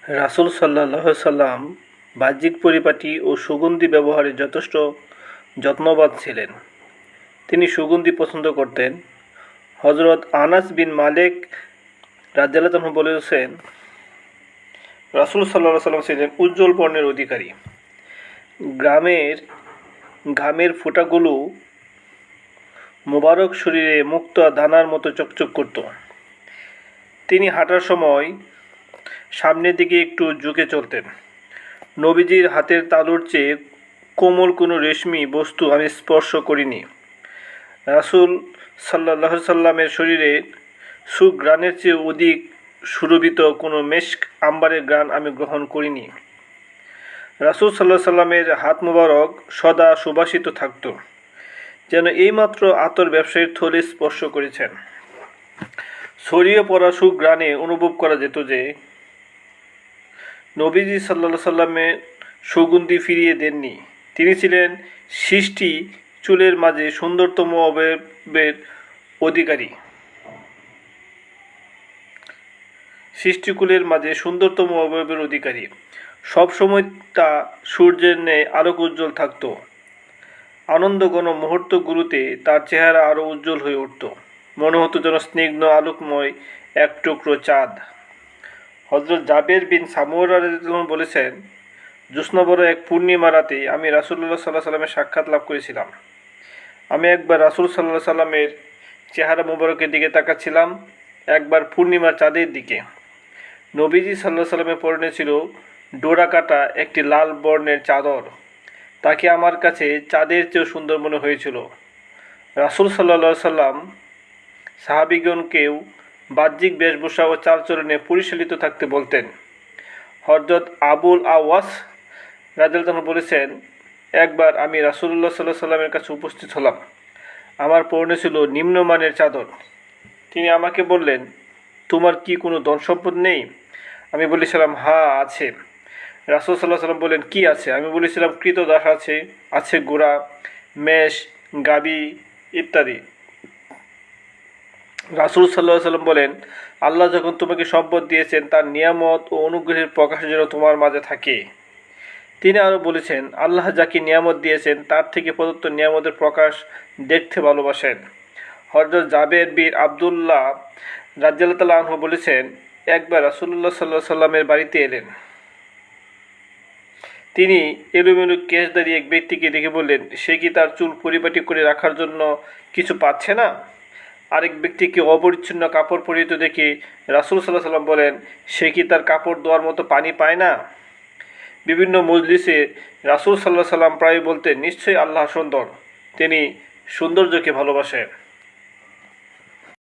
রাসূল সাল্লাল্লাহু আলাইহি সাল্লাম বাহ্যিক পরিপাটি ও সুগন্ধি ব্যবহারে যথেষ্ট যত্নবান ছিলেন। তিনি সুগন্ধি পছন্দ করতেন। হযরত আনাস বিন মালিক রাদিয়াল্লাহু আনহু বলেছেন, রাসূল সাল্লাল্লাহু আলাইহি সাল্লাম ছিলেন উজ্জ্বল বর্ণের অধিকারী। গ্রামের ঘামের ফোঁটাগুলো মোবারক শরীরে মুক্ত দানার মতো চকচক করত। তিনি হাঁটার সময় সামনের দিকে একটু ঝুঁকে চলতেন। নবীজির হাতের তালুর চেয়ে কোমল কোনো রেশমি বস্তু আমি স্পর্শ করিনি। রাসূল সাল্লাল্লাহু আলাইহি সাল্লামের শরীরে সুঘ্রাণের চেয়ে অধিক সুরভিত কোনো মেশক আম্বারের ঘ্রাণ আমি গ্রহণ করিনি। রাসূল সাল্লাল্লাহু আলাইহি সাল্লামের হাত মোবারক সদা সুবাসিত থাকত, যেন এইমাত্র আতর ব্যবসায়ীর থলে স্পর্শ করেছেন। ছড়িয়ে পড়া সুঘ্রাণে অনুভব করা যেত যে নবীজি সাল্লাল্লাহু আলাইহি সাল্লামের সুগন্ধি ফিরিয়ে দেননি। তিনি ছিলেন সৃষ্টি চুলের মাঝে সুন্দরতম অবয়বের অধিকারী। সৃষ্টিকুলের মাঝে সুন্দরতম অবয়বের অধিকারী। সবসময় তা সূর্যের ন্যায় আলোক উজ্জ্বল থাকত। আনন্দঘন মুহূর্তগুলোতে তার চেহারা আরও উজ্জ্বল হয়ে উঠত। মনে হতো যেন স্নিগ্ধ আলোকময় এক টুকরো চাঁদ। হযরত জাবের বিন সামুরা রাদিয়াল্লাহু আনহু বলেছেন, জ্যোৎস্নাভরা এক পূর্ণিমা রাতে আমি রাসূলুল্লাহ সাল্লাল্লাহু আলাইহি সাল্লামের সাক্ষাৎ লাভ করেছিলাম। আমি একবার রাসূল সাল্লাল্লাহু আলাইহি সাল্লামের চেহারা মোবারকের দিকে তাকাচ্ছিলাম, একবার পূর্ণিমার চাঁদের দিকে। নবীজি সাল্লাল্লাহু আলাইহি সাল্লামের পরনে ছিল ডোরা কাটা একটি লাল বর্ণের চাদর। তাকে আমার কাছে চাঁদের চেয়েও সুন্দর মনে হয়েছিল। রাসূল সাল্লাল্লাহু আলাইহি সাল্লাম সাহাবীগণকেও বাহ্যিক বেশভূষা ও চালচলনে পরিচালিত থাকতে বলতেন। হযরত আবুল আওয়াস রাদিয়াল্লাহু আনহু বলেছেন, একবার আমি রাসূলুল্লাহ সাল্লাল্লাহু আলাইহি সাল্লামের কাছে উপস্থিত হলাম। আমার পরনে ছিল নিম্নমানের চাদর। তিনি আমাকে বললেন, তোমার কি কোনো ধন সম্পদ নেই? আমি বলেছিলাম, হ্যাঁ আছে। রাসূল সাল্লাল্লাহু আলাইহি সাল্লাম বললেন, কি আছে? আমি বলেছিলাম, ক্রীতদাস আছে, আছে ঘোড়া, মেষ, গাভী ইত্যাদি। রাসূল সাল্লাল্লাহু আলাইহি সাল্লাম বলেন, আল্লাহ যখন তোমাকে সম্পদ দিয়েছেন তার নিয়ামত ও অনুগ্রহের প্রকাশ যেন তোমার মাঝে থাকে। তিনি আরও বলেছেন, আল্লাহ যাকে নিয়ামত দিয়েছেন তার থেকে প্রদত্ত নিয়ামতের প্রকাশ দেখতে ভালোবাসেন। হযরত জাবের বিন আব্দুল্লাহ রাদিয়াল্লাহু আনহু বলেছেন, একবার রাসূলুল্লাহ সাল্লাল্লাহু আলাইহি সাল্লামের বাড়িতে এলেন। তিনি এলোমেলো কেশধারী এক ব্যক্তিকে দেখে বললেন, সে কি তার চুল পরিপাটি করে রাখার জন্য কিছু পাচ্ছে না? আরেক ব্যক্তিকে অপরিচ্ছন্ন কাপড় পরিহিত দেখে রাসূল সাল্লাল্লাহু আলাইহি সাল্লাম বলেন, সে কি তার কাপড় ধোয়ার মতো পানি পায় না? বিভিন্ন মজলিসে রাসূল সাল্লাল্লাহু আলাইহি সাল্লাম প্রায় বলতেন, নিশ্চয়ই আল্লাহ সুন্দর, তিনি সৌন্দর্যকে ভালোবাসেন।